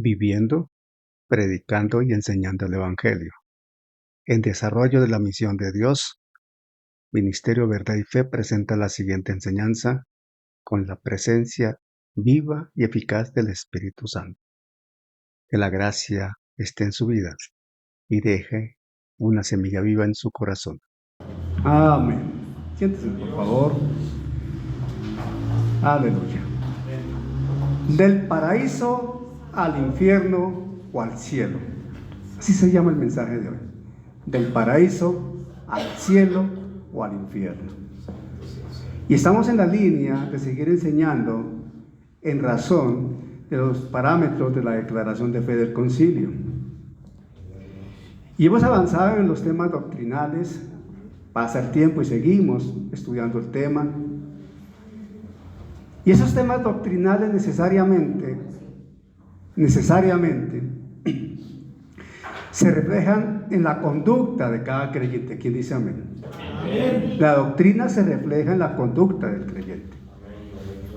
viviendo, predicando y enseñando el Evangelio. En desarrollo de la misión de Dios, Ministerio Verdad y Fe presenta la siguiente enseñanza con la presencia viva y eficaz del Espíritu Santo. Que la gracia esté en su vida y deje una semilla viva en su corazón. Amén. Siéntese, por favor. Aleluya. Del paraíso al infierno o al cielo. Así se llama el mensaje de hoy. Del paraíso al cielo o al infierno. Y estamos en la línea de seguir enseñando en razón de los parámetros de la declaración de fe del concilio. Y hemos avanzado en los temas doctrinales. Pasa el tiempo y seguimos estudiando el tema. Y esos temas doctrinales necesariamente se reflejan en la conducta de cada creyente. ¿Quién dice amén? Amén. La doctrina se refleja en la conducta del creyente.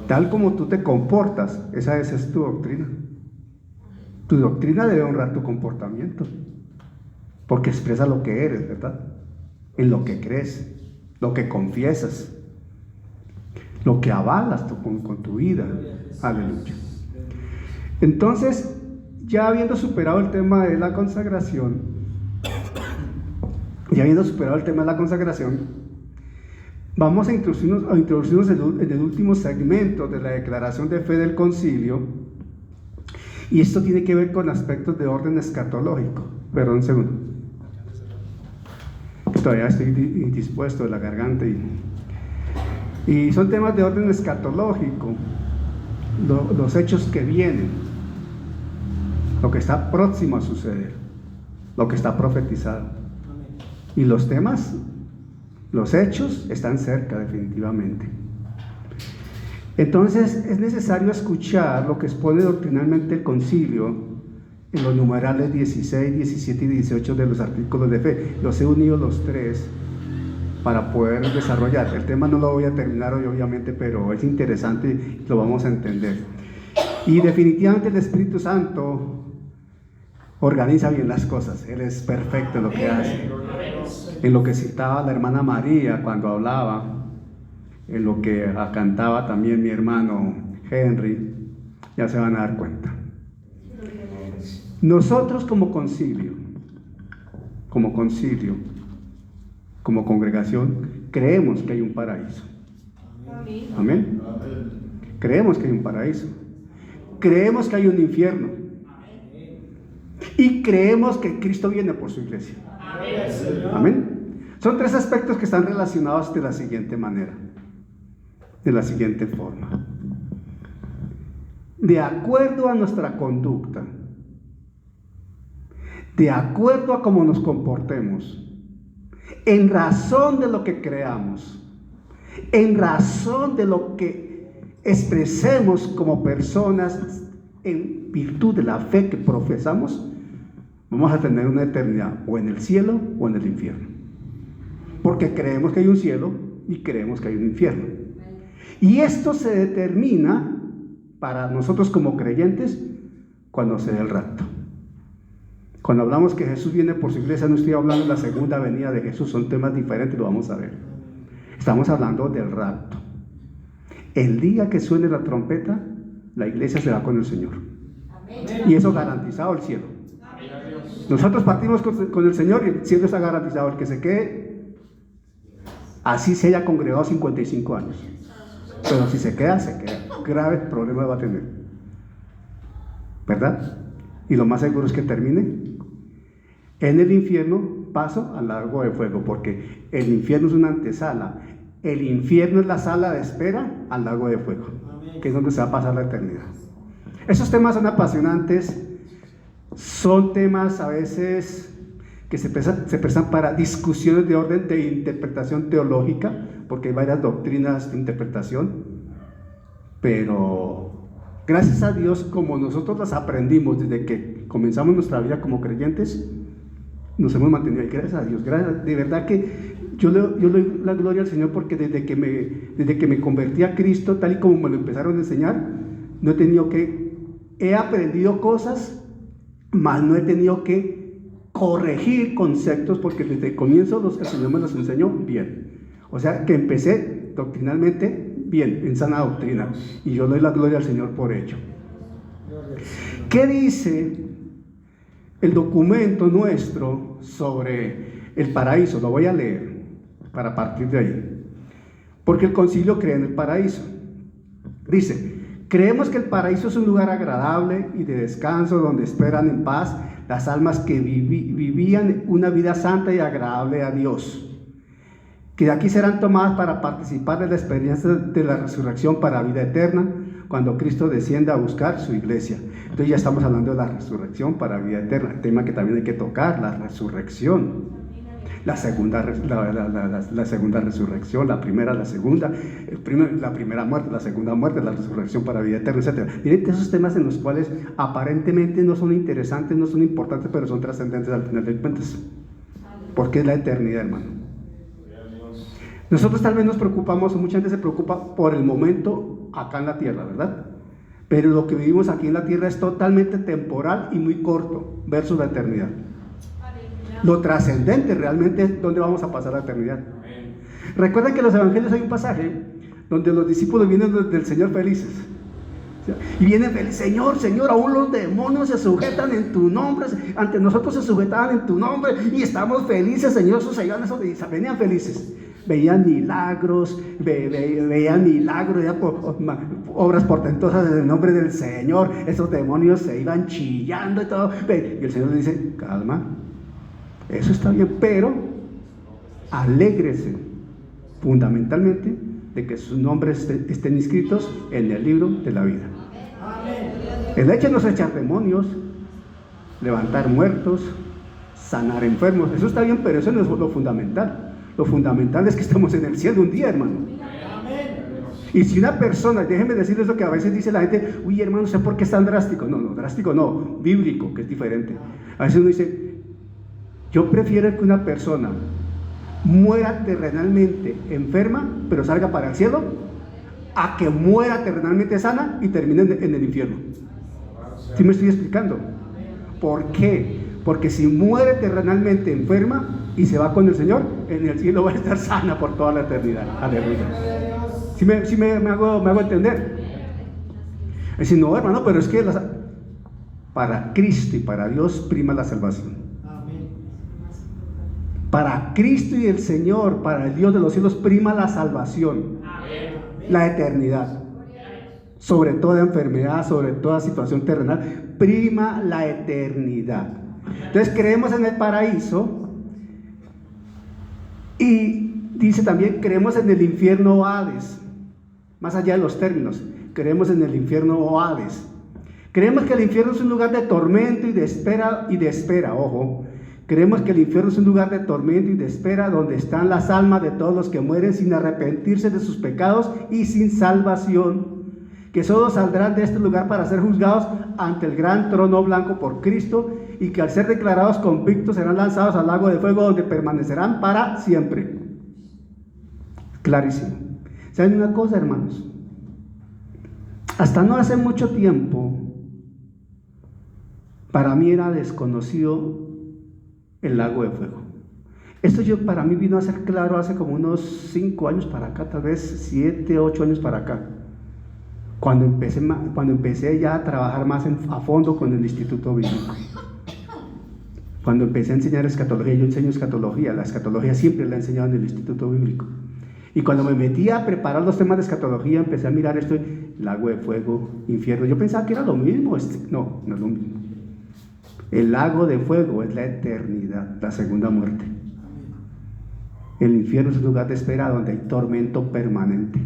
Tal como tú te comportas, esa es tu doctrina. Tu doctrina debe honrar tu comportamiento, porque expresa lo que eres, ¿verdad? En lo que crees, lo que confiesas, lo que avalas con tu vida. Aleluya. Entonces, ya habiendo superado el tema de la consagración, vamos a introducirnos en el último segmento de la declaración de fe del concilio, y esto tiene que ver con aspectos de orden escatológico. Perdón un segundo, todavía estoy indispuesto de la garganta, y son temas de orden escatológico, los hechos que vienen, lo que está próximo a suceder, lo que está profetizado. Y los temas, los hechos están cerca definitivamente. Entonces es necesario escuchar lo que expone doctrinalmente el concilio en los numerales 16, 17 y 18 de los artículos de fe. Los he unido los tres para poder desarrollar. El tema no lo voy a terminar hoy, obviamente, pero es interesante y lo vamos a entender. Y definitivamente el Espíritu Santo organiza bien las cosas. Él es perfecto en lo que hace. En lo que citaba la hermana María cuando hablaba, en lo que cantaba también mi hermano Henry, ya se van a dar cuenta. Nosotros como concilio, como congregación, creemos que hay un paraíso. Amén. Creemos que hay un paraíso. Creemos que hay un infierno. Y creemos que Cristo viene por su iglesia. Amén. Son tres aspectos que están relacionados de la siguiente manera, de la siguiente forma. De acuerdo a nuestra conducta, de acuerdo a cómo nos comportemos, en razón de lo que creamos, en razón de lo que expresemos como personas, en virtud de la fe que profesamos, vamos a tener una eternidad o en el cielo o en el infierno, porque creemos que hay un cielo y creemos que hay un infierno. Y esto se determina para nosotros como creyentes cuando se dé el rapto. Cuando hablamos que Jesús viene por su iglesia, no estoy hablando de la segunda venida de Jesús, son temas diferentes, lo vamos a ver. Estamos hablando del rapto. El día que suene la trompeta, la iglesia se va con el Señor. Y eso garantizado el cielo. Nosotros partimos con el Señor y el cielo está garantizado. El que se quede, así se haya congregado 55 años. Pero si se queda, graves problemas va a tener, ¿verdad? Y lo más seguro es que termine en el infierno, paso al lago de fuego, porque el infierno es una antesala. El infierno es la sala de espera al lago de fuego, que es donde se va a pasar la eternidad. Esos temas son apasionantes, son temas a veces que se prestan para discusiones de orden de interpretación teológica, porque hay varias doctrinas de interpretación, pero gracias a Dios, como nosotros las aprendimos desde que comenzamos nuestra vida como creyentes, nos hemos mantenido ahí. Gracias a Dios, de verdad que yo le doy la gloria al Señor, porque desde que me convertí a Cristo, tal y como me lo empezaron a enseñar, no he tenido que he aprendido cosas, mas no he tenido que corregir conceptos, porque desde el comienzo el Señor me los enseñó bien. O sea que empecé doctrinalmente bien, en sana doctrina, y yo doy la gloria al Señor por ello. ¿Qué dice el documento nuestro sobre el paraíso? Lo voy a leer para partir de ahí, porque el concilio cree en el paraíso. Dice: creemos que el paraíso es un lugar agradable y de descanso, donde esperan en paz las almas que vivían una vida santa y agradable a Dios, que de aquí serán tomadas para participar de la experiencia de la resurrección para vida eterna, cuando Cristo descienda a buscar su iglesia. Entonces ya estamos hablando de la resurrección para vida eterna, el tema que también hay que tocar, la resurrección. La segunda resurrección, la primera, la segunda, la primera muerte, la segunda muerte, la resurrección para vida eterna, etc. Miren, esos temas en los cuales aparentemente no son interesantes, no son importantes, pero son trascendentes al final de cuentas, porque es la eternidad, hermano. Nosotros tal vez nos preocupamos, o mucha gente se preocupa por el momento acá en la tierra, ¿verdad? Pero lo que vivimos aquí en la tierra es totalmente temporal y muy corto versus la eternidad. Lo trascendente realmente es dónde vamos a pasar la eternidad. Recuerden que en los evangelios hay un pasaje donde los discípulos vienen del Señor felices. Y vienen felices: Señor, Señor, aún los demonios se sujetan en tu nombre, ante nosotros se sujetaban en tu nombre y estamos felices, Señor. Esos venían felices. Veían milagros, veían obras portentosas en el nombre del Señor. Esos demonios se iban chillando y todo. Y el Señor les dice: calma, eso está bien, pero alégrese fundamentalmente de que sus nombres estén inscritos en el libro de la vida. El hecho no es echar demonios, levantar muertos, sanar enfermos. Eso está bien, pero eso no es lo fundamental. Lo fundamental es que estamos en el cielo un día, hermano. Y si una persona, déjenme decirles lo que a veces dice la gente: uy, hermano, no sé por qué es tan drástico. No, drástico no, bíblico, que es diferente. A veces uno dice: yo prefiero que una persona muera terrenalmente enferma, pero salga para el cielo, a que muera terrenalmente sana y termine en el infierno. ¿Sí me estoy explicando? ¿Por qué? Porque si muere terrenalmente enferma y se va con el Señor, en el cielo va a estar sana por toda la eternidad. Aleluya. ¿Sí me hago entender? Es decir, no, hermano, pero es que para Cristo y para Dios prima la salvación. Para Cristo y el Señor, para el Dios de los cielos, prima la salvación, la eternidad. Sobre toda enfermedad, sobre toda situación terrenal, prima la eternidad. Entonces creemos en el paraíso, y dice también: creemos en el infierno o Hades. Más allá de los términos, creemos en el infierno o Hades. Creemos que el infierno es un lugar de tormento y de espera, ojo. Creemos que el infierno es un lugar de tormento y de espera, donde están las almas de todos los que mueren sin arrepentirse de sus pecados y sin salvación, que solo saldrán de este lugar para ser juzgados ante el gran trono blanco por Cristo, y que al ser declarados convictos serán lanzados al lago de fuego, donde permanecerán para siempre. Clarísimo. ¿Saben una cosa, hermanos? Hasta no hace mucho tiempo, para mí era desconocido el lago de fuego. Esto para mí vino a ser claro hace como unos 5 años para acá, tal vez 7, 8 años para acá, cuando empecé ya a trabajar más a fondo con el Instituto Bíblico. Cuando empecé a enseñar escatología, yo enseño escatología, la escatología siempre la he enseñado en el Instituto Bíblico. Y cuando me metí a preparar los temas de escatología, empecé a mirar esto: lago de fuego, infierno. Yo pensaba que era lo mismo. No, no es lo mismo. El lago de fuego es la eternidad, la segunda muerte. El infierno es un lugar de espera donde hay tormento permanente.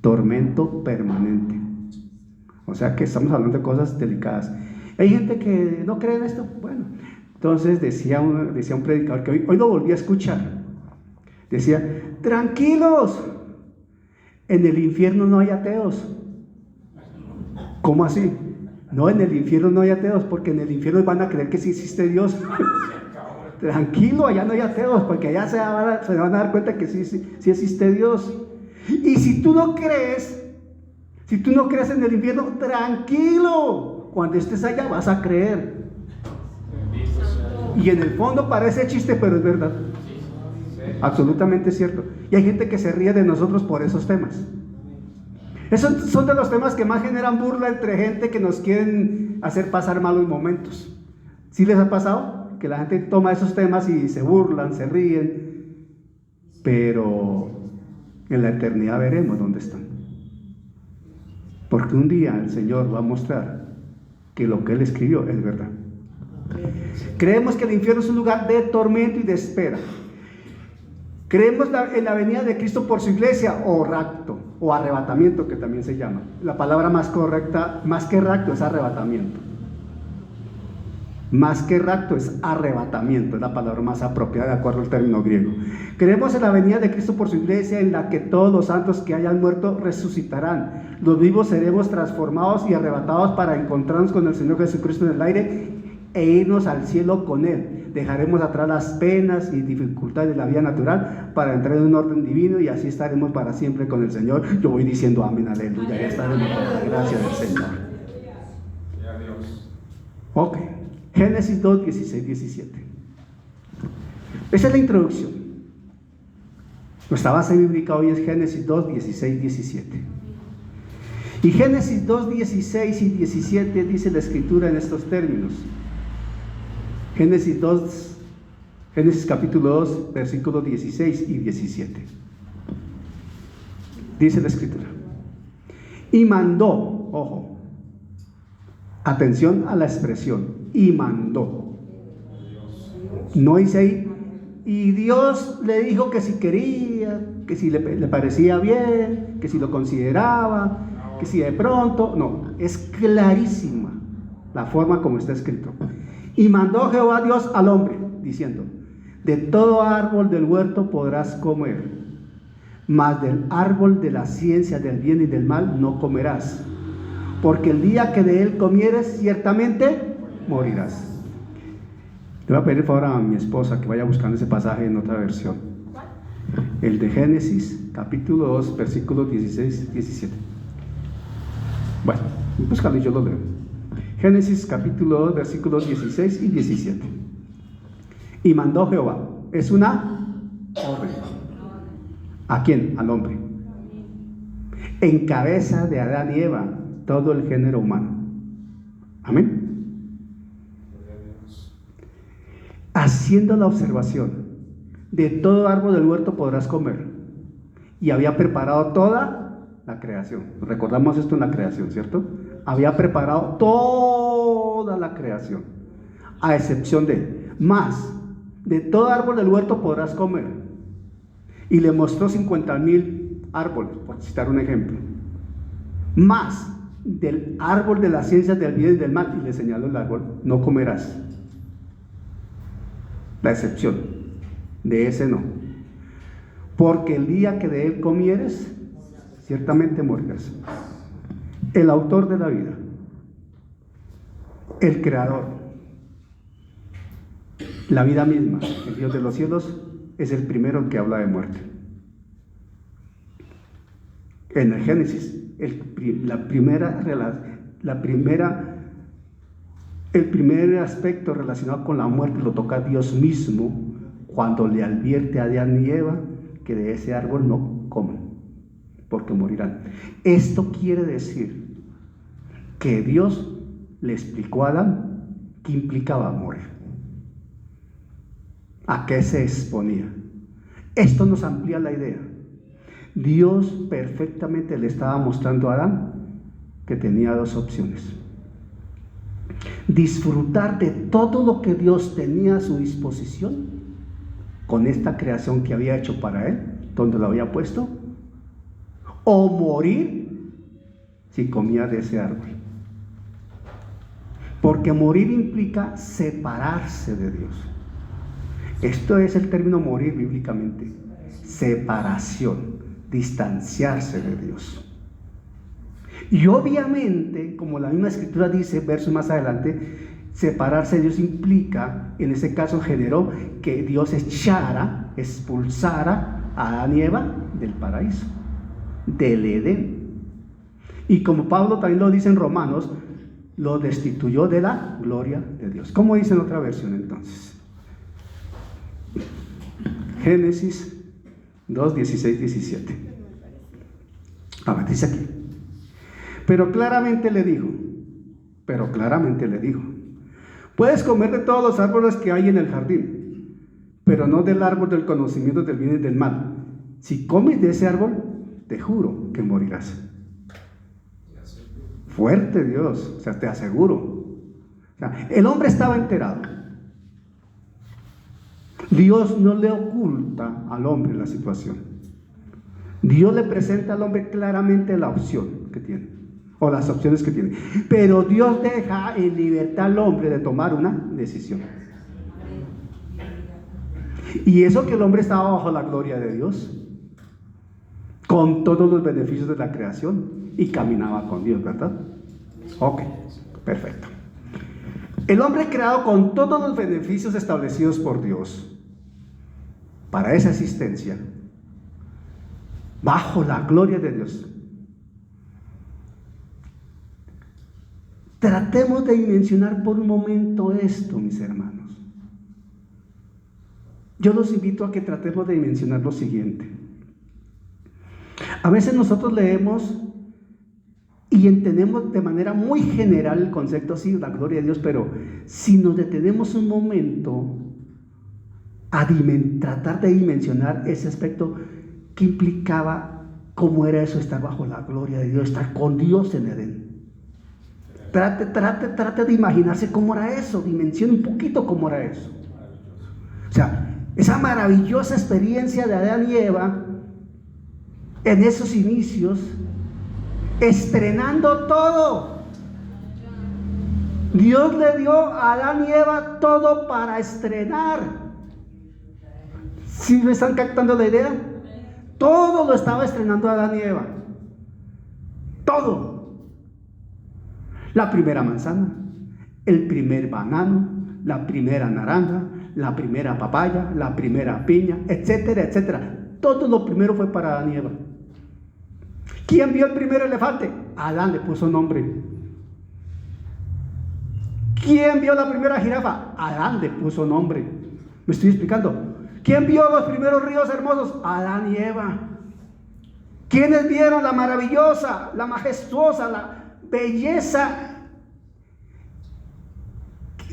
Tormento permanente. O sea que estamos hablando de cosas delicadas. Hay gente que no cree en esto. Bueno, entonces decía un predicador que hoy lo volví a escuchar. Decía: tranquilos, en el infierno no hay ateos. ¿Cómo así? No, en el infierno no hay ateos, porque en el infierno van a creer que sí existe Dios. Tranquilo, allá no hay ateos, porque allá se van a dar cuenta que sí existe Dios. Y si tú no crees, Si tú no crees en el infierno, tranquilo, cuando estés allá vas a creer. Y en el fondo parece chiste, pero es verdad. Absolutamente cierto. Y hay gente que se ríe de nosotros por esos temas. Esos son de los temas que más generan burla entre gente que nos quieren hacer pasar malos momentos. ¿Sí les ha pasado? Que la gente toma esos temas y se burlan, se ríen, pero en la eternidad veremos dónde están. Porque un día el Señor va a mostrar que lo que Él escribió es verdad. Creemos que el infierno es un lugar de tormento y de espera. Creemos en la venida de Cristo por su iglesia, o rapto, o arrebatamiento, que también se llama. La palabra más correcta, más que rapto, es arrebatamiento. Más que rapto es arrebatamiento, es la palabra más apropiada de acuerdo al término griego. Creemos en la venida de Cristo por su iglesia, en la que todos los santos que hayan muerto resucitarán. Los vivos seremos transformados y arrebatados para encontrarnos con el Señor Jesucristo en el aire e irnos al cielo con Él. Dejaremos atrás las penas y dificultades de la vida natural para entrar en un orden divino y así estaremos para siempre con el Señor. Yo voy diciendo amén, aleluya, ya estaremos con la gracia del Señor. Ok, Génesis 2, 16, 17. Esa es la introducción. Nuestra base bíblica hoy es Génesis 2, 16, 17. Y Génesis 2, 16 y 17 dice la Escritura en estos términos. Génesis capítulo 2, versículos 16 y 17. Dice la Escritura. Y mandó, ojo, atención a la expresión, y mandó. No dice ahí, y Dios le dijo que si quería, que si le parecía bien, que si lo consideraba, que si de pronto, no, es clarísima la forma como está escrito. Y mandó Jehová Dios al hombre, diciendo, de todo árbol del huerto podrás comer, mas del árbol de la ciencia del bien y del mal no comerás, porque el día que de él comieres, ciertamente morirás. Le voy a pedir el favor a mi esposa que vaya buscando ese pasaje en otra versión. El de Génesis, capítulo 2, versículos 16 y 17. Bueno, búscalo y yo lo leo. Génesis capítulo 2, versículos 16 y 17. Y mandó Jehová. Es una orden. ¿A quién? Al hombre. En cabeza de Adán y Eva, todo el género humano. Amén. Haciendo la observación, de todo árbol del huerto podrás comer. Y había preparado toda la creación. Recordamos esto en la creación, ¿cierto? Había preparado toda la creación, a excepción de más, de todo árbol del huerto podrás comer. Y le mostró 50,000 árboles, por citar un ejemplo. Más del árbol de las ciencias del bien y del mal, y le señaló el árbol, no comerás. La excepción, de ese no. Porque el día que de él comieres, ciertamente morirás. El autor de la vida, el creador, la vida misma, el Dios de los cielos, es el primero en que habla de muerte. En el Génesis, el primer aspecto relacionado con la muerte lo toca Dios mismo cuando le advierte a Adán y Eva que de ese árbol no coman, porque morirán. Esto quiere decir que Dios le explicó a Adán qué implicaba morir, a qué se exponía. Esto nos amplía la idea. Dios perfectamente le estaba mostrando a Adán que tenía dos opciones: disfrutar de todo lo que Dios tenía a su disposición con esta creación que había hecho para él, donde lo había puesto, o morir si comía de ese árbol. Porque morir implica separarse de Dios. Esto es el término morir bíblicamente: separación, distanciarse de Dios. Y obviamente, como la misma escritura dice, versos más adelante, separarse de Dios implica, en ese caso generó que Dios expulsara a Adán y Eva del paraíso, del Edén. Y como Pablo también lo dice en Romanos, lo destituyó de la gloria de Dios. ¿Cómo dice en otra versión entonces? Génesis 2, 16, 17. A ver, dice aquí. Pero claramente le dijo, puedes comer de todos los árboles que hay en el jardín, pero no del árbol del conocimiento del bien y del mal. Si comes de ese árbol, te juro que morirás. Fuerte Dios, o sea, te aseguro. O sea, el hombre estaba enterado. Dios no le oculta al hombre la situación. Dios le presenta al hombre claramente la opción que tiene, o las opciones que tiene. Pero Dios deja en libertad al hombre de tomar una decisión. Y eso que el hombre estaba bajo la gloria de Dios, con todos los beneficios de la creación, y caminaba con Dios, ¿verdad? Ok, perfecto. El hombre creado con todos los beneficios establecidos por Dios para esa existencia, bajo la gloria de Dios. Tratemos de dimensionar por un momento esto, mis hermanos. Yo los invito a que tratemos de dimensionar lo siguiente. A veces nosotros leemos y entendemos de manera muy general el concepto, sí, la gloria de Dios, pero si nos detenemos un momento a tratar de dimensionar ese aspecto, ¿qué implicaba? ¿Cómo era eso, estar bajo la gloria de Dios, estar con Dios en Edén? Trate de imaginarse cómo era eso, dimensione un poquito cómo era eso. O sea, esa maravillosa experiencia de Adán y Eva en esos inicios, estrenando todo. Dios le dio a Adán y Eva todo para estrenar. ¿Sí me están captando la idea? Todo lo estaba estrenando Adán y Eva. Todo. La primera manzana, el primer banano, la primera naranja, la primera papaya, la primera piña, etcétera, etcétera. Todo lo primero fue para Adán y Eva. ¿Quién vio el primer elefante? Adán le puso nombre. ¿Quién vio la primera jirafa? Adán le puso nombre. ¿Me estoy explicando? ¿Quién vio los primeros ríos hermosos? Adán y Eva. ¿Quiénes vieron la maravillosa, la majestuosa, la belleza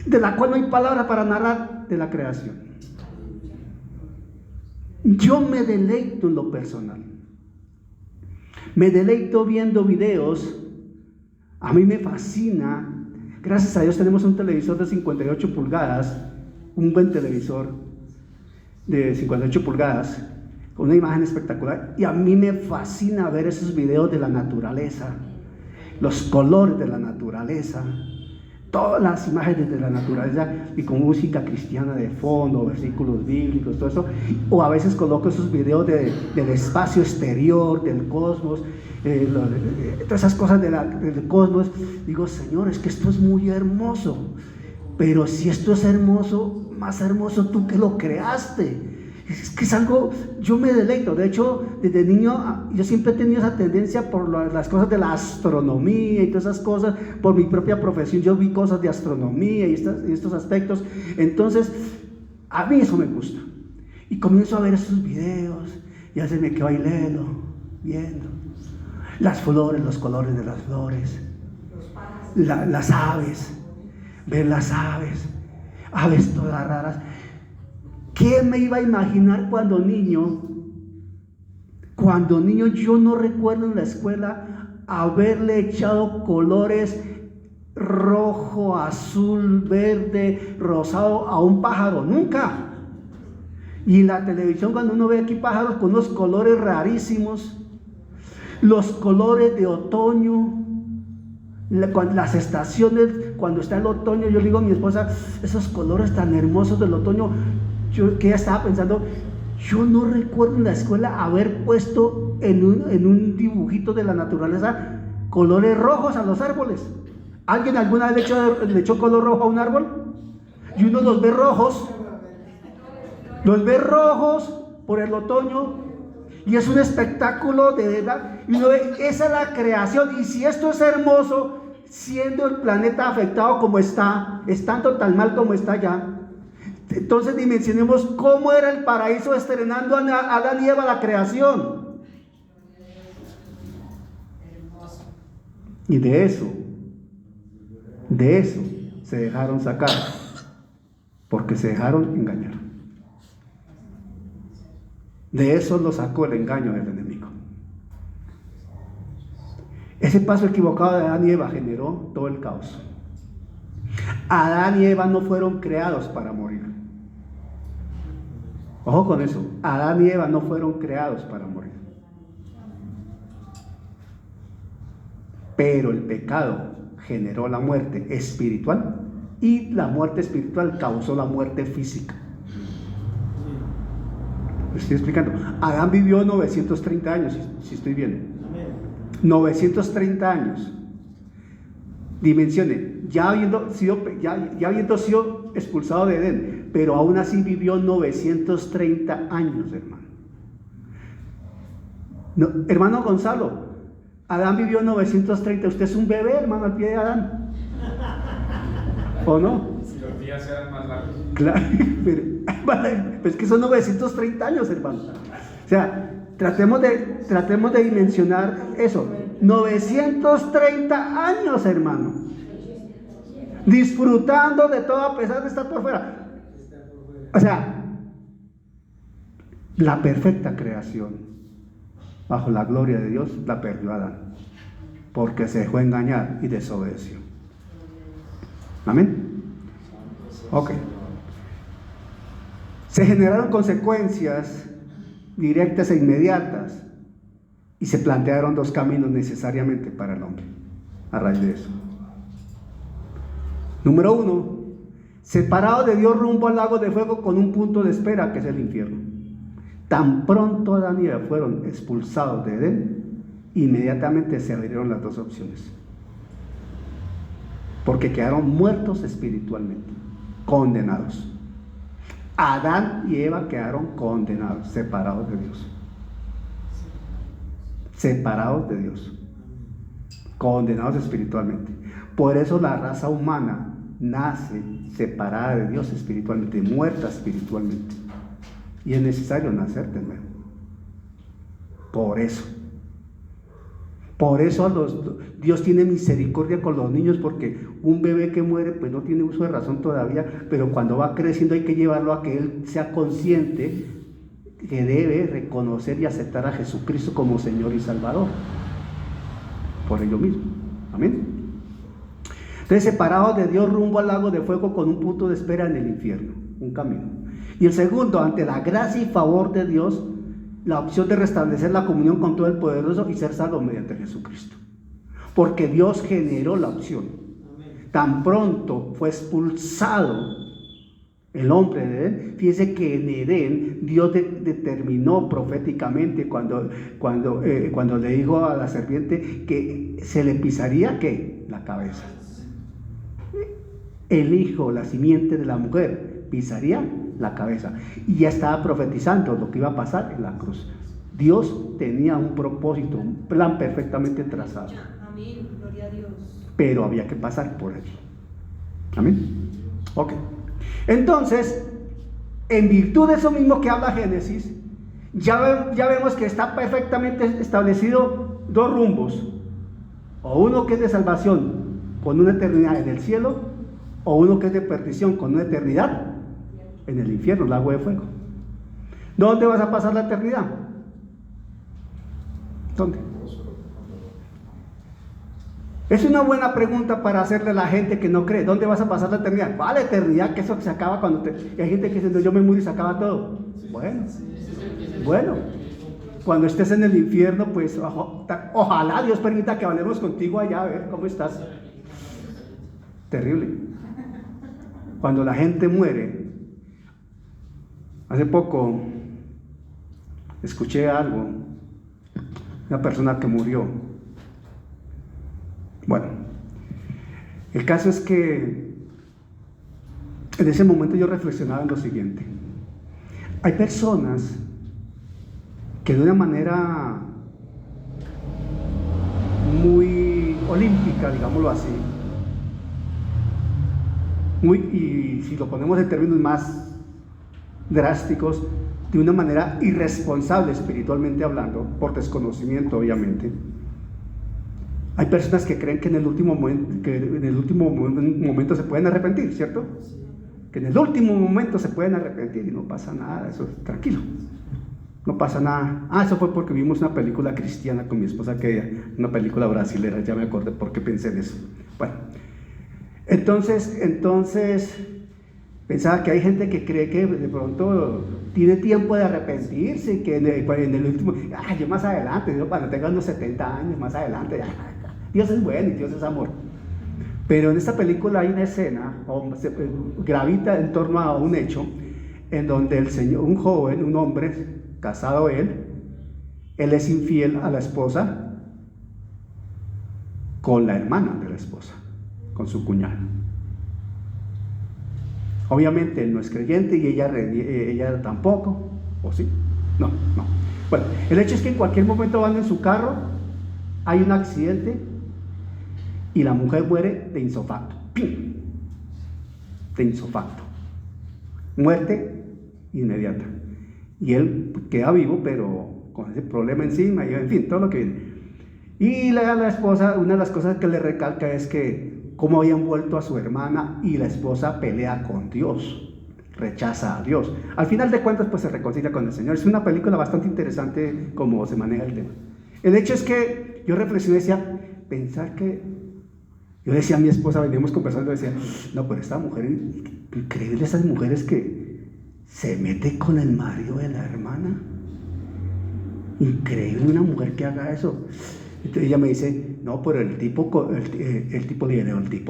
de la cual no hay palabra para narrar de la creación? Yo me deleito en lo personal. Me deleito viendo videos. A mí me fascina. Gracias a Dios tenemos un televisor de 58 pulgadas, un buen televisor de 58 pulgadas, con una imagen espectacular. Y a mí me fascina ver esos videos de la naturaleza, los colores de la naturaleza, todas las imágenes de la naturaleza, y con música cristiana de fondo, versículos bíblicos, todo eso. O a veces coloco esos videos del espacio exterior, del cosmos, todas esas cosas del cosmos. Digo, Señor, es que esto es muy hermoso, pero si esto es hermoso, más hermoso tú que lo creaste. Es que es algo, yo me deleito. De hecho, desde niño yo siempre he tenido esa tendencia por las cosas de la astronomía y todas esas cosas. Por mi propia profesión yo vi cosas de astronomía y estos aspectos. Entonces a mí eso me gusta, y comienzo a ver esos videos y a veces me quedo ahí viendo las flores, los colores de las flores, las aves, ver las aves todas raras. ¿Quién me iba a imaginar cuando niño yo no recuerdo en la escuela haberle echado colores rojo, azul, verde, rosado a un pájaro? Nunca. Y en la televisión, cuando uno ve aquí pájaros con unos colores rarísimos, los colores de otoño, las estaciones, cuando está el otoño, yo le digo a mi esposa, esos colores tan hermosos del otoño, que ella estaba pensando, yo no recuerdo en la escuela haber puesto en un dibujito de la naturaleza colores rojos a los árboles. ¿Alguien alguna vez le echó color rojo a un árbol? Y uno los ve rojos por el otoño, Y es un espectáculo de verdad. Y uno ve, esa es la creación. Y si esto es hermoso, siendo el planeta afectado como está, estando tan mal como está ya, entonces dimensionemos cómo era el paraíso estrenando a Adán y Eva la creación. Y de eso se dejaron sacar, porque se dejaron engañar. De eso lo sacó el engaño del enemigo. Ese paso equivocado de Adán y Eva generó todo el caos. Adán y Eva no fueron creados para morir. Ojo con eso. Adán y Eva no fueron creados para morir. Pero el pecado generó la muerte espiritual y la muerte espiritual causó la muerte física. ¿Me estoy explicando? Adán vivió 930 años, si estoy bien. 930 años. Dimensione, ya habiendo sido expulsado de Edén, pero aún así vivió 930 años, hermano. No, hermano Gonzalo, Adán vivió 930, usted es un bebé, hermano, al pie de Adán. ¿O no? Si los días eran más largos. Claro, pero es que son 930 años, hermano. O sea, tratemos de dimensionar eso. 930 años, hermano. Disfrutando de todo a pesar de estar por fuera. O sea, la perfecta creación bajo la gloria de Dios la perdió Adán, porque se dejó engañar y desobedeció. Amén. Ok. Se generaron consecuencias directas e inmediatas y se plantearon dos caminos necesariamente para el hombre a raíz de eso. Número 1, separado de Dios rumbo al lago de fuego con un punto de espera que es el infierno. Tan pronto Adán y Eva fueron expulsados de Edén, inmediatamente se abrieron las dos opciones, porque quedaron muertos espiritualmente, condenados. Adán y Eva quedaron condenados, separados de Dios. Separados de Dios, condenados espiritualmente. Por eso la raza humana nace separada de Dios espiritualmente, muerta espiritualmente. Y es necesario nacer de nuevo. Por eso Dios tiene misericordia con los niños, porque un bebé que muere pues no tiene uso de razón todavía, pero cuando va creciendo hay que llevarlo a que él sea consciente que debe reconocer y aceptar a Jesucristo como Señor y Salvador. Por ello mismo. Amén. Entonces, separados de Dios rumbo al lago de fuego con un punto de espera en el infierno, un camino. Y el segundo, ante la gracia y favor de Dios, la opción de restablecer la comunión con todo el poderoso y ser salvo mediante Jesucristo. Porque Dios generó la opción. Tan pronto fue expulsado el hombre de Edén, fíjese que en Edén Dios determinó proféticamente cuando le dijo a la serpiente que se le pisaría ¿qué? La cabeza. El hijo, la simiente de la mujer, pisaría la cabeza. Y ya estaba profetizando lo que iba a pasar en la cruz. Dios tenía un propósito, un plan perfectamente trazado. Amén, gloria a Dios. Pero había que pasar por allí. Amén. Ok. Entonces, en virtud de eso mismo que habla Génesis, ya vemos que está perfectamente establecido dos rumbos. O uno que es de salvación con una eternidad en el cielo, o uno que es de perdición con una eternidad en el infierno, el lago de fuego. ¿Dónde vas a pasar la eternidad? ¿Dónde? Es una buena pregunta para hacerle a la gente que no cree. ¿Dónde vas a pasar la eternidad? ¿Cuál eternidad? Que eso se acaba cuando y hay gente que dice, no, yo me muero y se acaba todo. Bueno, cuando estés en el infierno, pues ojalá Dios permita que hablemos contigo allá, a ver cómo estás. Terrible. Cuando la gente muere, hace poco escuché algo, una persona que murió. Bueno, el caso es que en ese momento yo reflexionaba en lo siguiente. Hay personas que de una manera muy olímpica, digámoslo así, y si lo ponemos en términos más drásticos, de una manera irresponsable espiritualmente hablando, por desconocimiento obviamente. Hay personas que creen que en el último momento se pueden arrepentir, ¿cierto? Que en el último momento se pueden arrepentir y no pasa nada, eso, tranquilo, no pasa nada. Eso fue porque vimos una película cristiana con mi esposa, una película brasilera, ya me acordé por qué pensé en eso. Bueno, entonces pensaba que hay gente que cree que de pronto tiene tiempo de arrepentirse, que en el último, yo más adelante, cuando tenga unos 70 años, más adelante, Dios es bueno y Dios es amor. Pero en esta película hay una escena, gravita en torno a un hecho, en donde un joven, un hombre, casado él es infiel a la esposa con la hermana de la esposa, con su cuñada. Obviamente él no es creyente y ella tampoco, ¿o sí? No. Bueno, el hecho es que en cualquier momento van en su carro, hay un accidente y la mujer muere de insofacto. ¡Pim! De insofacto. Muerte inmediata. Y él queda vivo, pero con ese problema encima, y en fin, todo lo que viene. Y la esposa, una de las cosas que le recalca es que cómo habían vuelto a su hermana, y la esposa pelea con Dios, rechaza a Dios. Al final de cuentas, pues se reconcilia con el Señor. Es una película bastante interesante cómo se maneja el tema. El hecho es que yo reflexioné y decía, pensar que... Yo decía a mi esposa, veníamos conversando, decía, no, pero esta mujer, increíble, esas mujeres que se mete con el marido de la hermana. Increíble una mujer que haga eso. Entonces ella me dice, no, pero el tipo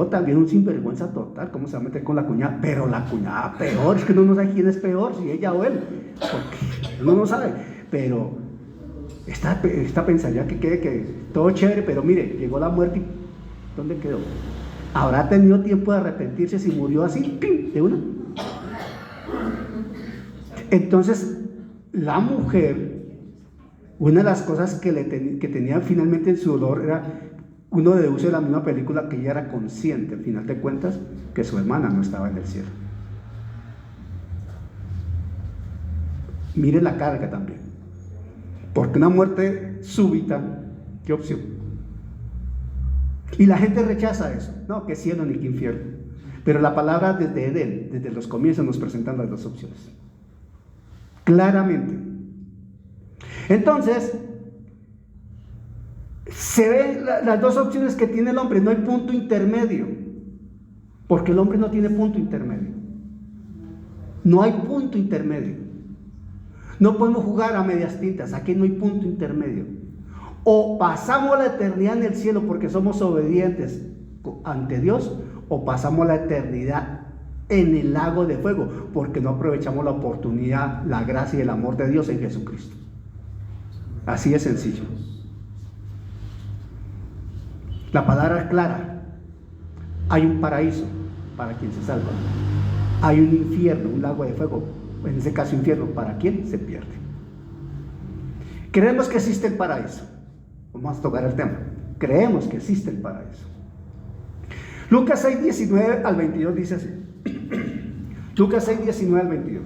también un sinvergüenza total, ¿cómo se va a meter con la cuñada? Pero la cuñada peor, es que uno no sabe quién es peor, si ella o él, porque uno no sabe. Pero esta pensaría que todo chévere, pero mire, llegó la muerte y ¿dónde quedó? ¿Habrá tenido tiempo de arrepentirse si murió así, ¡pim!, de una? Entonces, la mujer, una de las cosas que tenía finalmente en su dolor era, uno deduce de la misma película, que ella era consciente, al final de cuentas, que su hermana no estaba en el cielo. Mire la carga también. Porque una muerte súbita, ¿qué opción? Y la gente rechaza eso. No, que cielo ni que infierno. Pero la palabra desde Edén, desde los comienzos, nos presentan las dos opciones. Claramente. Entonces, se ven las dos opciones que tiene el hombre. No hay punto intermedio. Porque el hombre no tiene punto intermedio. No hay punto intermedio. No podemos jugar a medias tintas. Aquí no hay punto intermedio. O pasamos la eternidad en el cielo porque somos obedientes ante Dios, o pasamos la eternidad en el lago de fuego porque no aprovechamos la oportunidad, la gracia y el amor de Dios en Jesucristo. Así de sencillo. La palabra es clara. Hay un paraíso para quien se salva. Hay un infierno, un lago de fuego, en ese caso infierno, para quien se pierde. Creemos que existe el paraíso. Vamos a tocar el tema. Creemos que existe el paraíso. Lucas 6, 19 al 22 dice así. Lucas 6, 19 al 22.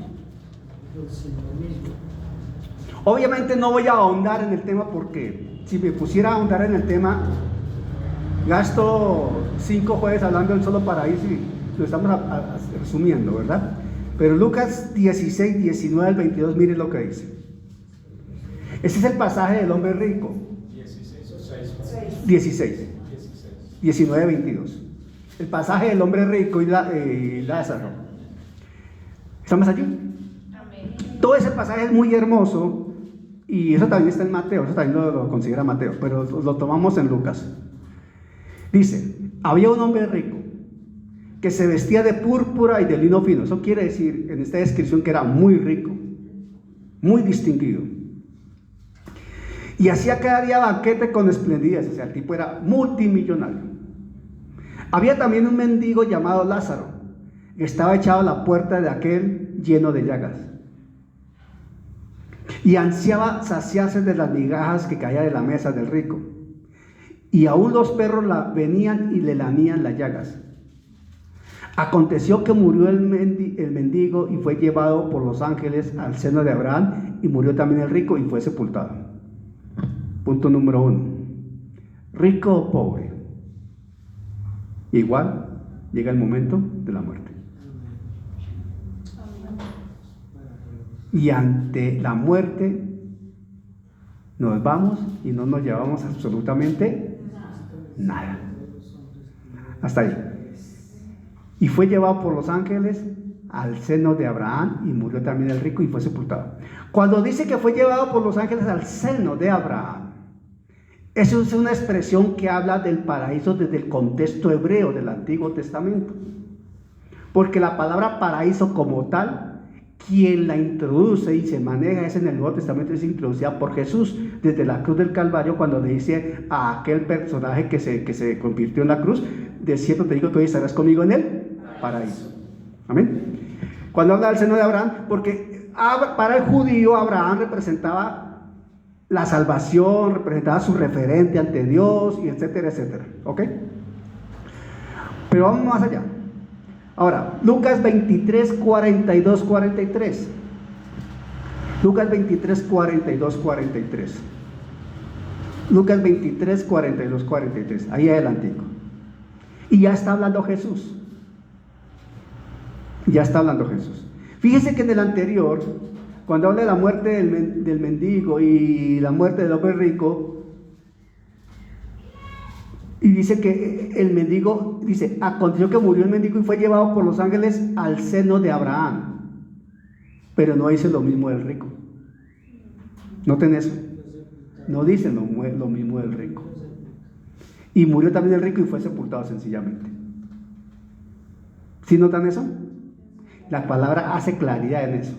Obviamente no voy a ahondar en el tema, porque si me pusiera a ahondar en el tema, gasto 5 jueves hablando del solo paraíso y lo estamos resumiendo, ¿verdad? Pero Lucas 16, 19 al 22, miren lo que dice. Ese es el pasaje del hombre rico. 16, 19, 22. El pasaje del hombre rico y Lázaro. ¿Estamos allí? Amén. Todo ese pasaje es muy hermoso, y eso también está en Mateo, eso también lo considera Mateo, pero lo tomamos en Lucas. Dice, había un hombre rico que se vestía de púrpura y de lino fino. Eso quiere decir, en esta descripción, que era muy rico, muy distinguido. Y hacía cada día banquete con esplendidez, o sea, el tipo era multimillonario. Había también un mendigo llamado Lázaro, que estaba echado a la puerta de aquel lleno de llagas. y ansiaba saciarse de las migajas que caían de la mesa del rico. Y aún los perros venían y le lamían las llagas. Aconteció que murió el mendigo y fue llevado por los ángeles al seno de Abraham, y murió también el rico y fue sepultado. Punto número 1. Rico o pobre, igual llega el momento de la muerte. Y ante la muerte nos vamos y no nos llevamos absolutamente nada. Hasta ahí. Y fue llevado por los ángeles al seno de Abraham, y murió también el rico y fue sepultado. Cuando dice que fue llevado por los ángeles al seno de Abraham, eso es una expresión que habla del paraíso desde el contexto hebreo del Antiguo Testamento. Porque la palabra paraíso como tal, quien la introduce y se maneja es en el Nuevo Testamento, es introducida por Jesús desde la cruz del Calvario, cuando le dice a aquel personaje que se convirtió en la cruz: de cierto te digo que hoy estarás conmigo en el paraíso. Amén. Cuando habla del seno de Abraham, porque para el judío Abraham representaba la salvación, representaba su referente ante Dios, y etcétera, etcétera. ¿Ok? Pero vamos más allá. Ahora, Lucas 23, 42, 43. Lucas 23, 42, 43. Lucas 23, 42, 43. Ahí adelantico. Y ya está hablando Jesús. Ya está hablando Jesús. Fíjese que en el anterior, cuando habla de la muerte del mendigo y la muerte del hombre rico, y dice que el mendigo, dice, aconteció que murió el mendigo y fue llevado por los ángeles al seno de Abraham. Pero no dice lo mismo del rico. Noten eso. No dice lo mismo del rico. Y murió también el rico y fue sepultado sencillamente. ¿Sí notan eso? La palabra hace claridad en eso.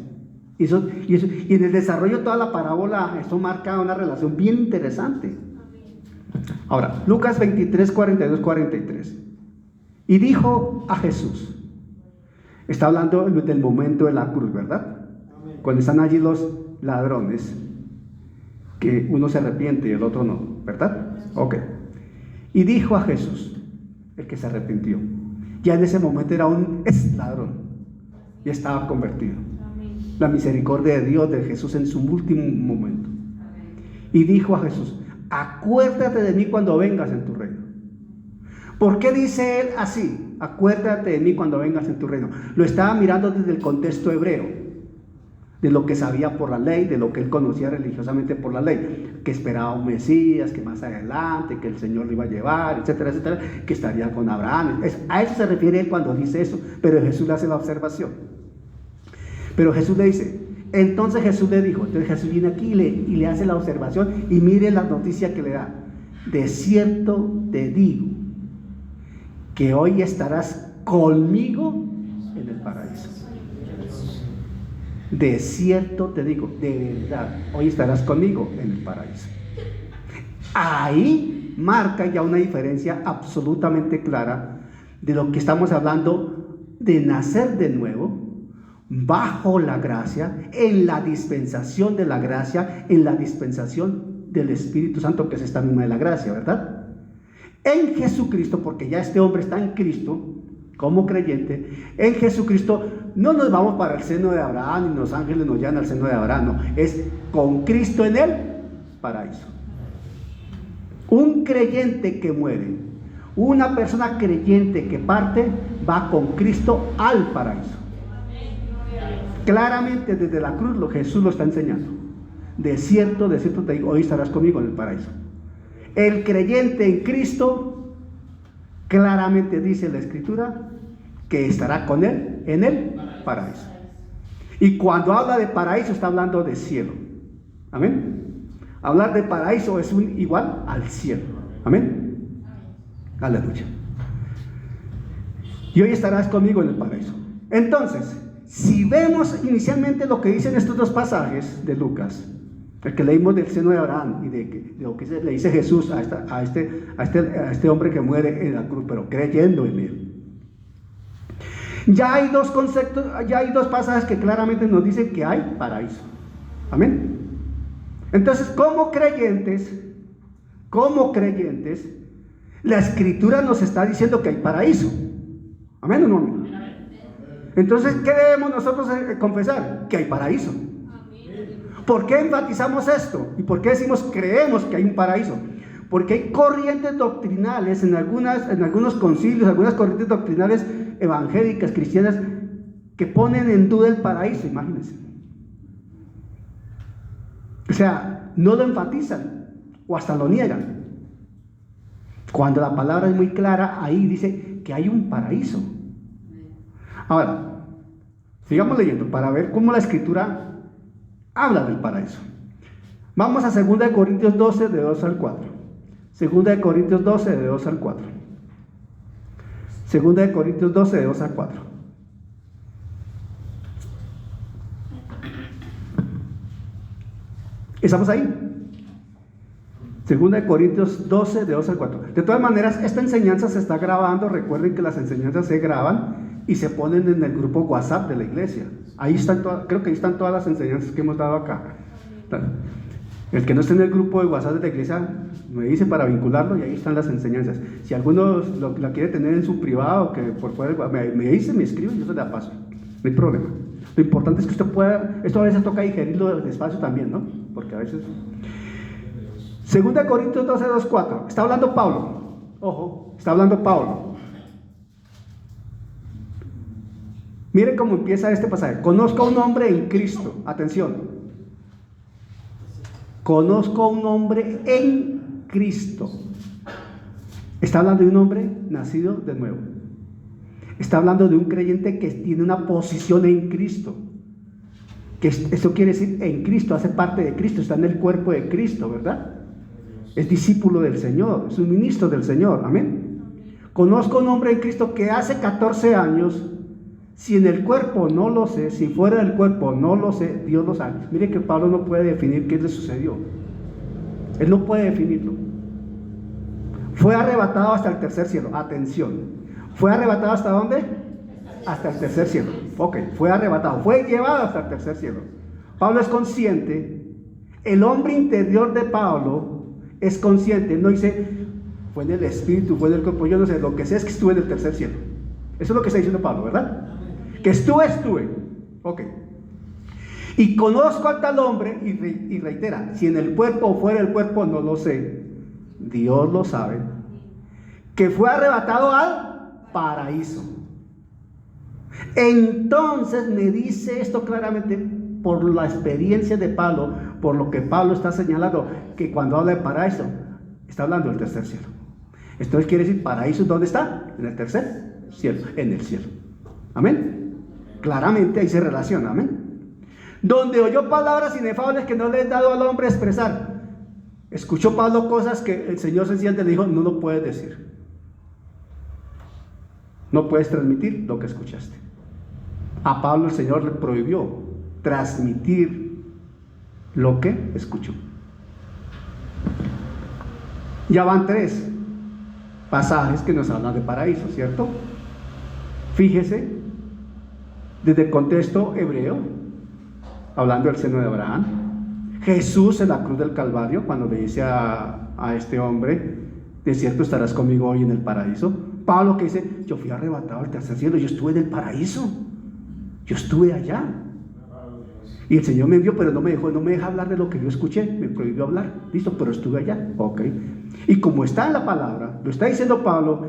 Y en el desarrollo de toda la parábola, esto marca una relación bien interesante. Ahora, Lucas 23, 42, 43. Y dijo a Jesús, está hablando del momento de la cruz, ¿verdad? Cuando están allí los ladrones, que uno se arrepiente y el otro no, ¿verdad? Ok. Y dijo a Jesús, el que se arrepintió, ya en ese momento era un ladrón, y estaba convertido. La misericordia de Dios, de Jesús en su último momento. Y dijo a Jesús, acuérdate de mí cuando vengas en tu reino. ¿Por qué dice él así? Acuérdate de mí cuando vengas en tu reino. Lo estaba mirando desde el contexto hebreo, de lo que sabía por la ley, de lo que él conocía religiosamente por la ley, que esperaba un Mesías, que más adelante, que el Señor lo iba a llevar, etcétera, etcétera, que estaría con Abraham. A eso se refiere él cuando dice eso, pero Jesús le hace la observación. Pero Jesús le dice, entonces Jesús le dijo, entonces Jesús viene aquí y le hace la observación, y mire la noticia que le da. De cierto te digo que hoy estarás conmigo en el paraíso. De cierto te digo, de verdad, hoy estarás conmigo en el paraíso. Ahí marca ya una diferencia absolutamente clara de lo que estamos hablando de nacer de nuevo, bajo la gracia, en la dispensación de la gracia, en la dispensación del Espíritu Santo, que es esta misma de la gracia, ¿verdad? En Jesucristo, porque ya este hombre está en Cristo, como creyente, en Jesucristo no nos vamos para el seno de Abraham, ni los ángeles nos llevan al seno de Abraham, no, es con Cristo en el paraíso. Un creyente que muere, una persona creyente que parte, va con Cristo al paraíso. Claramente desde la cruz Jesús lo está enseñando. De cierto te digo, hoy estarás conmigo en el paraíso. El creyente en Cristo, claramente dice la Escritura, que estará con él en el paraíso. Y cuando habla de paraíso está hablando de cielo. Amén. Hablar de paraíso es igual al cielo. Amén. Aleluya. Y hoy estarás conmigo en el paraíso. Entonces, si vemos inicialmente lo que dicen estos dos pasajes de Lucas, el que leímos del seno de Abraham y de lo que le dice Jesús a este hombre que muere en la cruz, pero creyendo en él, ya hay dos pasajes que claramente nos dicen que hay paraíso. Amén. Entonces, como creyentes, la Escritura nos está diciendo que hay paraíso. ¿Amén o no? Amén. Entonces, ¿qué debemos nosotros confesar? Que hay paraíso. ¿Por qué enfatizamos esto? ¿Y por qué decimos creemos que hay un paraíso? Porque hay corrientes doctrinales en algunos concilios, algunas corrientes doctrinales evangélicas, cristianas, que ponen en duda el paraíso, imagínense. O sea, no lo enfatizan o hasta lo niegan. Cuando la palabra es muy clara, ahí dice que hay un paraíso. Ahora, sigamos leyendo para ver cómo la Escritura habla del paraíso. Vamos a 2 Corintios 12, de 2 al 4. 2 Corintios 12, de 2 al 4. 2 Corintios 12, de 2 al 4. ¿Estamos ahí? 2 Corintios 12, de 2 al 4. De todas maneras, esta enseñanza se está grabando. Recuerden que las enseñanzas se graban y se ponen en el grupo WhatsApp de la iglesia. Ahí están creo que ahí están todas las enseñanzas que hemos dado acá. El que no esté en el grupo de WhatsApp de la iglesia me dice para vincularlo y ahí están las enseñanzas. Si alguno la quiere tener en su privado, que por fuera me dice, me escribe y yo se la paso. No hay problema. Lo importante es que usted pueda, esto a veces toca digerirlo despacio también, ¿no? Porque a veces... 2 Corintios 12, 2, 4. Está hablando Pablo. Ojo, está hablando Pablo. Miren cómo empieza este pasaje. Conozco a un hombre en Cristo. Atención. Conozco a un hombre en Cristo. Está hablando de un hombre nacido de nuevo. Está hablando de un creyente que tiene una posición en Cristo. Que eso quiere decir en Cristo, hace parte de Cristo, está en el cuerpo de Cristo, ¿verdad? Es discípulo del Señor, es un ministro del Señor, amén. Conozco a un hombre en Cristo que hace 14 años, si en el cuerpo no lo sé, si fuera del cuerpo no lo sé, Dios lo sabe. Mire que Pablo no puede definir qué le sucedió. Él no puede definirlo. Fue arrebatado hasta el tercer cielo. Atención. ¿Fue arrebatado hasta dónde? Hasta el tercer cielo. Ok, fue arrebatado, fue llevado hasta el tercer cielo. Pablo es consciente. El hombre interior de Pablo es consciente. No dice, fue en el espíritu, fue en el cuerpo, yo no sé, lo que sé es que estuve en el tercer cielo. Eso es lo que está diciendo Pablo, ¿verdad? Que estuve. Ok. Y conozco a tal hombre, y reitera, si en el cuerpo o fuera del cuerpo, no lo sé. Dios lo sabe. Que fue arrebatado al paraíso. Entonces me dice esto claramente por la experiencia de Pablo, por lo que Pablo está señalando, que cuando habla de paraíso, está hablando del tercer cielo. Entonces quiere decir, paraíso, ¿dónde está? En el tercer cielo, en el cielo. Amén. Claramente ahí se relaciona, amén. Donde oyó palabras inefables que no le he dado al hombre a expresar. Escuchó Pablo cosas que el Señor sencillamente le dijo, no lo puedes decir. No puedes transmitir lo que escuchaste. A Pablo el Señor le prohibió transmitir lo que escuchó. Ya van 3 pasajes que nos hablan de paraíso, ¿cierto? Fíjese, desde el contexto hebreo, hablando del seno de Abraham, Jesús en la cruz del Calvario, cuando le dice a este hombre, de cierto estarás conmigo hoy en el paraíso. Pablo que dice, yo fui arrebatado al tercer cielo, yo estuve en el paraíso, yo estuve allá. Y el Señor me envió, pero no me deja hablar de lo que yo escuché, me prohibió hablar. Listo, pero estuve allá. Ok. Y como está en la palabra, lo está diciendo Pablo,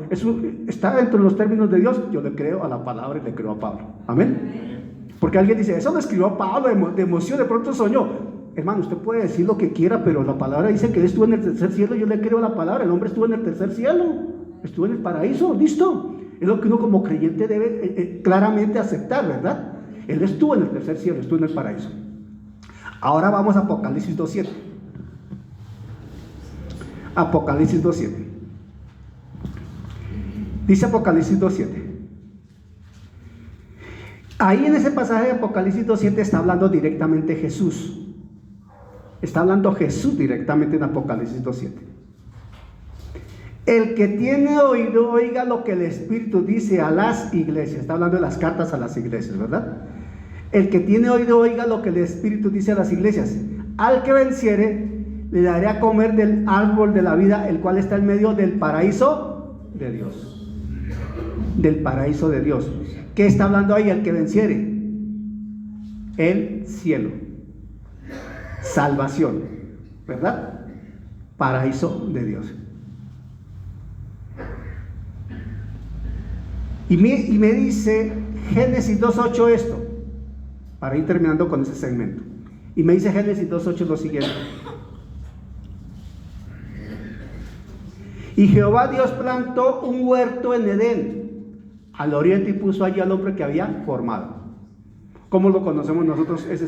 está dentro de los términos de Dios, yo le creo a la palabra y le creo a Pablo. Amén. Porque alguien dice, eso lo escribió Pablo de emoción, de pronto soñó. Hermano, usted puede decir lo que quiera, pero la palabra dice que él estuvo en el tercer cielo, yo le creo a la palabra, el hombre estuvo en el tercer cielo, estuvo en el paraíso, listo. Es lo que uno como creyente debe claramente aceptar, ¿verdad? Él estuvo en el tercer cielo, estuvo en el paraíso. Ahora vamos a Apocalipsis 2.7. Apocalipsis 2.7. Dice Apocalipsis 2.7. Ahí en ese pasaje de Apocalipsis 2.7 está hablando directamente Jesús. Está hablando Jesús directamente en Apocalipsis 2.7. El que tiene oído, oiga lo que el Espíritu dice a las iglesias. Está hablando de las cartas a las iglesias, ¿verdad? El que tiene oído, oiga lo que el Espíritu dice a las iglesias. al que venciere, le daré a comer del árbol de la vida, el cual está en medio del paraíso de Dios. Del paraíso de Dios. ¿Qué está hablando ahí? El que venciere. El cielo. Salvación. ¿Verdad? Paraíso de Dios. Y me dice Génesis 2.8 esto, para ir terminando con ese segmento. Y me dice Génesis 2.8 lo siguiente. Y Jehová Dios plantó un huerto en Edén, al oriente, y puso allí al hombre que había formado. ¿Cómo lo conocemos nosotros ese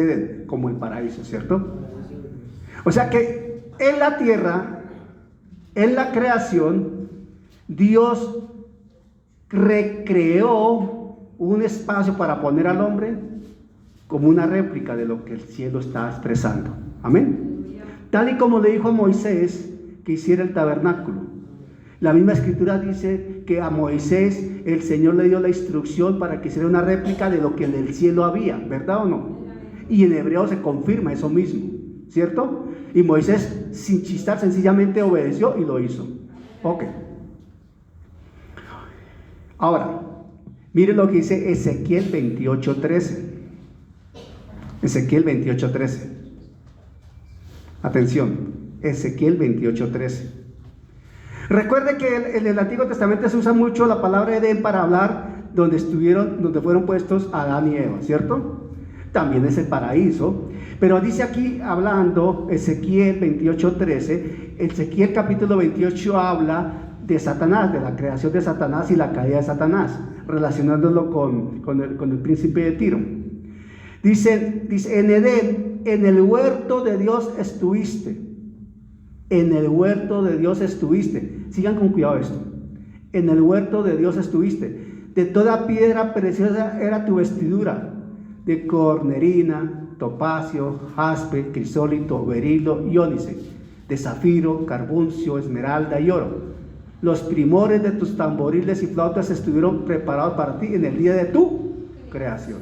Edén? Como el paraíso, ¿cierto? O sea que en la tierra, en la creación, Dios recreó un espacio para poner al hombre como una réplica de lo que el cielo está expresando. Amén. Tal y como le dijo a Moisés que hiciera el tabernáculo. La misma escritura dice que a Moisés el Señor le dio la instrucción para que hiciera una réplica de lo que en el cielo había, ¿verdad o no? Y en hebreo se confirma eso mismo, ¿cierto? Y Moisés, sin chistar, sencillamente obedeció y lo hizo. Ok. Ahora, mire lo que dice Ezequiel 28:13. Ezequiel 28:13. Atención, Ezequiel 28:13. Recuerde que en el Antiguo Testamento se usa mucho la palabra Edén para hablar donde fueron puestos Adán y Eva, ¿cierto? También es el paraíso. Pero dice aquí, hablando Ezequiel 28:13, Ezequiel capítulo 28 habla de Satanás, de la creación de Satanás y la caída de Satanás, relacionándolo con el príncipe de Tiro. Dice, en Edén, en el huerto de Dios estuviste. En el huerto de Dios estuviste. Sigan con cuidado esto. En el huerto de Dios estuviste. De toda piedra preciosa era tu vestidura, de cornerina, topacio, jaspe, crisólito, berilo y ónice, de zafiro, carbuncio, esmeralda y oro. Los primores de tus tamboriles y flautas estuvieron preparados para ti en el día de tu creación.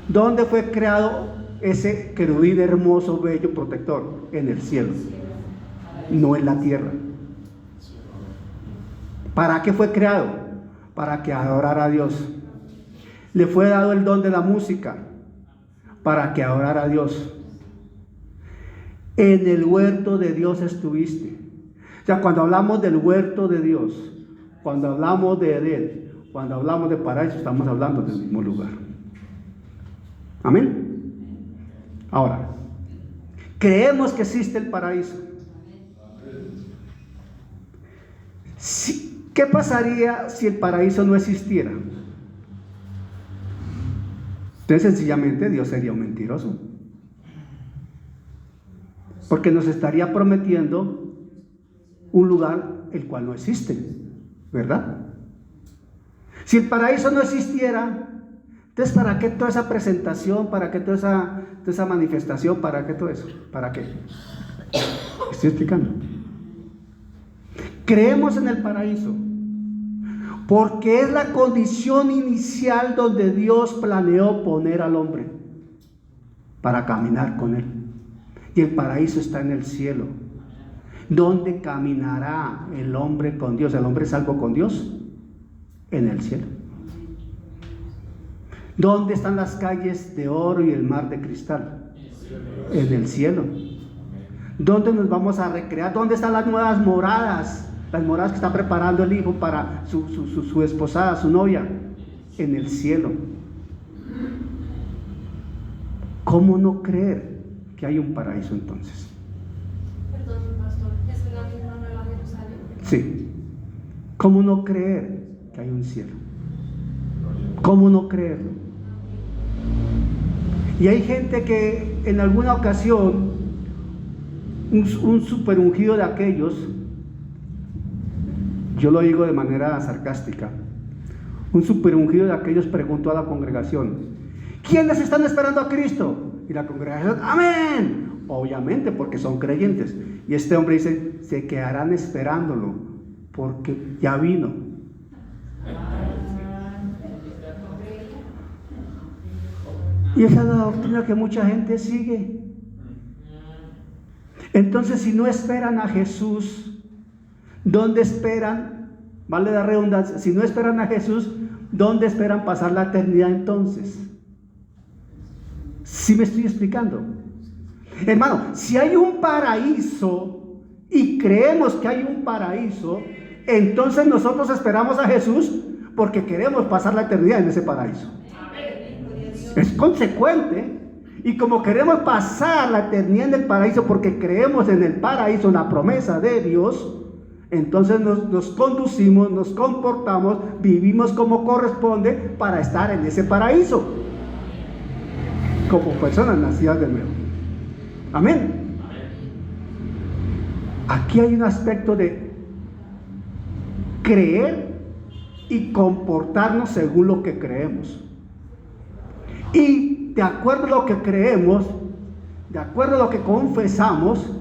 ¿Dónde fue creado ese querubín hermoso, bello, protector? En el cielo, no en la tierra. ¿Para qué fue creado? Para que adorara a Dios. Le fue dado el don de la música para que adorara a Dios. En el huerto de Dios estuviste. O sea, cuando hablamos del huerto de Dios, cuando hablamos de Edén, cuando hablamos de paraíso, estamos hablando del mismo lugar. Amén. Ahora, creemos que existe el paraíso. ¿Qué pasaría si el paraíso no existiera? Entonces, sencillamente, Dios sería un mentiroso. Porque nos estaría prometiendo un lugar el cual no existe, ¿verdad? Si el paraíso no existiera, entonces ¿para qué toda esa presentación? ¿Para qué toda esa manifestación? ¿Para qué todo eso? ¿Para qué? Estoy explicando. Creemos en el paraíso porque es la condición inicial donde Dios planeó poner al hombre para caminar con él. Y el paraíso está en el cielo. ¿Dónde caminará el hombre con Dios? ¿El hombre salvo con Dios? En el cielo. ¿Dónde están las calles de oro y el mar de cristal? En el cielo. ¿Dónde nos vamos a recrear? ¿Dónde están las nuevas moradas? Las moradas que está preparando el hijo para su esposada, su novia. En el cielo. ¿Cómo no creer que hay un paraíso entonces? Perdón, pastor, ¿es la misma Nueva Jerusalén? Sí. ¿Cómo no creer que hay un cielo? ¿Cómo no creerlo? Y hay gente que en alguna ocasión, un super ungido de aquellos, yo lo digo de manera sarcástica, un super ungido de aquellos preguntó a la congregación: ¿quiénes están esperando a Cristo? Y la congregación: amén. Obviamente, porque son creyentes. Y este hombre dice: se quedarán esperándolo porque ya vino. Y esa es la doctrina que mucha gente sigue. Entonces, si no esperan a Jesús, ¿dónde esperan? Vale la redundancia. Si no esperan a Jesús, ¿dónde esperan pasar la eternidad entonces? ¿Sí me estoy explicando? Hermano, si hay un paraíso y creemos que hay un paraíso, entonces nosotros esperamos a Jesús porque queremos pasar la eternidad en ese paraíso. Es consecuente. Y como queremos pasar la eternidad en el paraíso porque creemos en el paraíso, en la promesa de Dios, entonces nos conducimos, nos comportamos, vivimos como corresponde para estar en ese paraíso, como personas nacidas de nuevo. Amén. Aquí hay un aspecto de creer y comportarnos según lo que creemos. Y de acuerdo a lo que creemos, de acuerdo a lo que confesamos,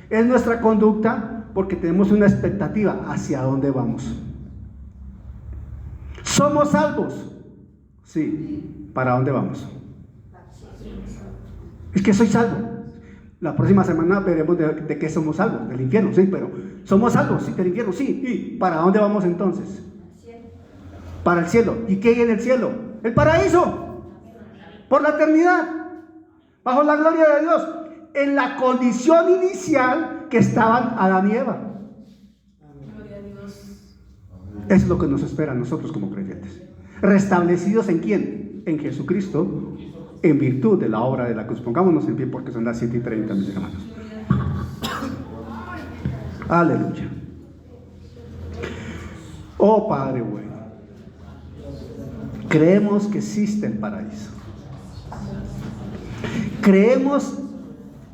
es nuestra conducta, porque tenemos una expectativa hacia dónde vamos. ¿Somos salvos? Sí. ¿Para dónde vamos? Es que soy salvo. La próxima semana veremos de qué somos salvos. Del infierno, sí, pero ¿somos salvos? Sí, del infierno, sí. ¿Y para dónde vamos entonces? Para el cielo. ¿Y qué hay en el cielo? El paraíso. Por la eternidad, bajo la gloria de Dios, en la condición inicial que estaban Adán y Eva. Eso es lo que nos espera a nosotros como creyentes. ¿Restablecidos en quién? En Jesucristo, en virtud de la obra de la cruz. Pongámonos en pie porque son las 7:30, mis hermanos. Aleluya. Oh Padre bueno, creemos que existe el paraíso. Creemos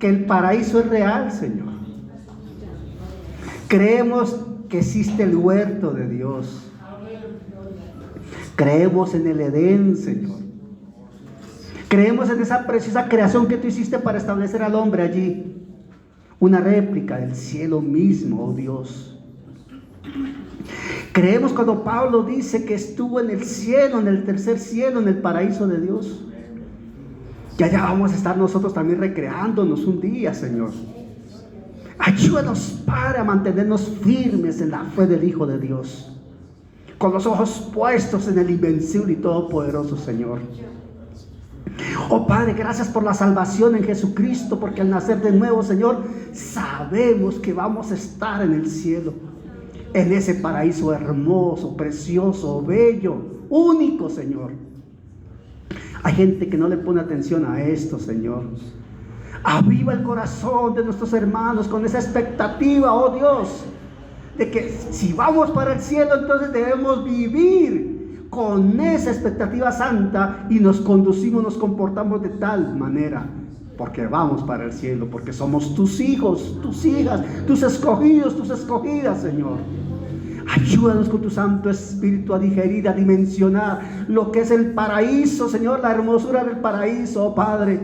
que el paraíso es real, Señor. Creemos que existe el huerto de Dios. Creemos en el Edén, Señor. Creemos en esa preciosa creación que tú hiciste para establecer al hombre allí. Una réplica del cielo mismo, oh Dios. Creemos cuando Pablo dice que estuvo en el cielo, en el tercer cielo, en el paraíso de Dios. Y allá vamos a estar nosotros también recreándonos un día, Señor. Ayúdanos, Padre, a mantenernos firmes en la fe del Hijo de Dios, con los ojos puestos en el invencible y todopoderoso Señor. Oh Padre, gracias por la salvación en Jesucristo, porque al nacer de nuevo, Señor, sabemos que vamos a estar en el cielo, en ese paraíso hermoso, precioso, bello, único, Señor. Hay gente que no le pone atención a esto, Señor. Aviva el corazón de nuestros hermanos con esa expectativa, oh Dios, de que si vamos para el cielo, entonces debemos vivir con esa expectativa santa y nos conducimos, nos comportamos de tal manera, porque vamos para el cielo, porque somos tus hijos, tus hijas, tus escogidos, tus escogidas, Señor. Ayúdanos con tu Santo Espíritu a digerir, a dimensionar lo que es el paraíso, Señor, la hermosura del paraíso, oh Padre.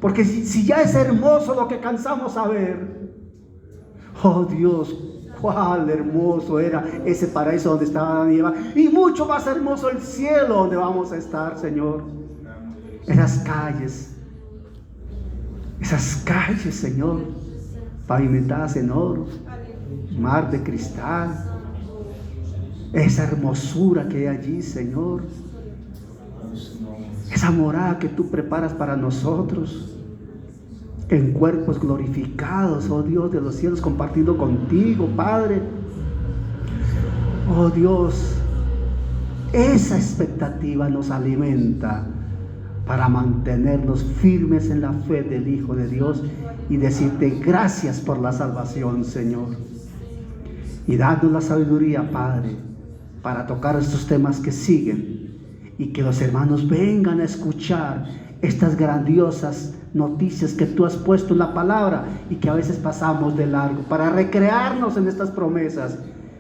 Porque si ya es hermoso lo que cansamos a ver, oh Dios, cuál hermoso era ese paraíso donde estaba Adán y Eva, y mucho más hermoso el cielo donde vamos a estar, Señor. Esas calles, Señor, pavimentadas en oro, mar de cristal, esa hermosura que hay allí, Señor, esa morada que tú preparas para nosotros, en cuerpos glorificados, oh Dios de los cielos, compartiendo contigo, Padre. Oh Dios, esa expectativa nos alimenta para mantenernos firmes en la fe del Hijo de Dios y decirte gracias por la salvación, Señor. Y danos la sabiduría, Padre, para tocar estos temas que siguen y que los hermanos vengan a escuchar estas grandiosas noticias que tú has puesto en la palabra y que a veces pasamos de largo, para recrearnos en estas promesas,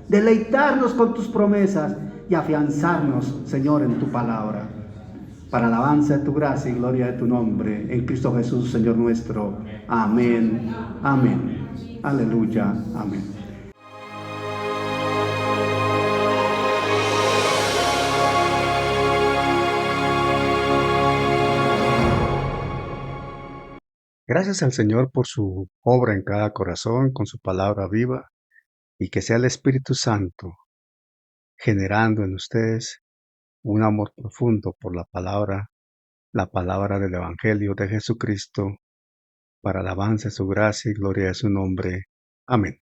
deleitarnos con tus promesas y afianzarnos, Señor, en tu palabra, para alabanza de tu gracia y gloria de tu nombre, en Cristo Jesús, Señor nuestro. Amén, amén, aleluya, amén. Gracias al Señor por su obra en cada corazón con su palabra viva y que sea el Espíritu Santo generando en ustedes un amor profundo por la palabra del Evangelio de Jesucristo, para alabanza de su gracia y gloria de su nombre. Amén.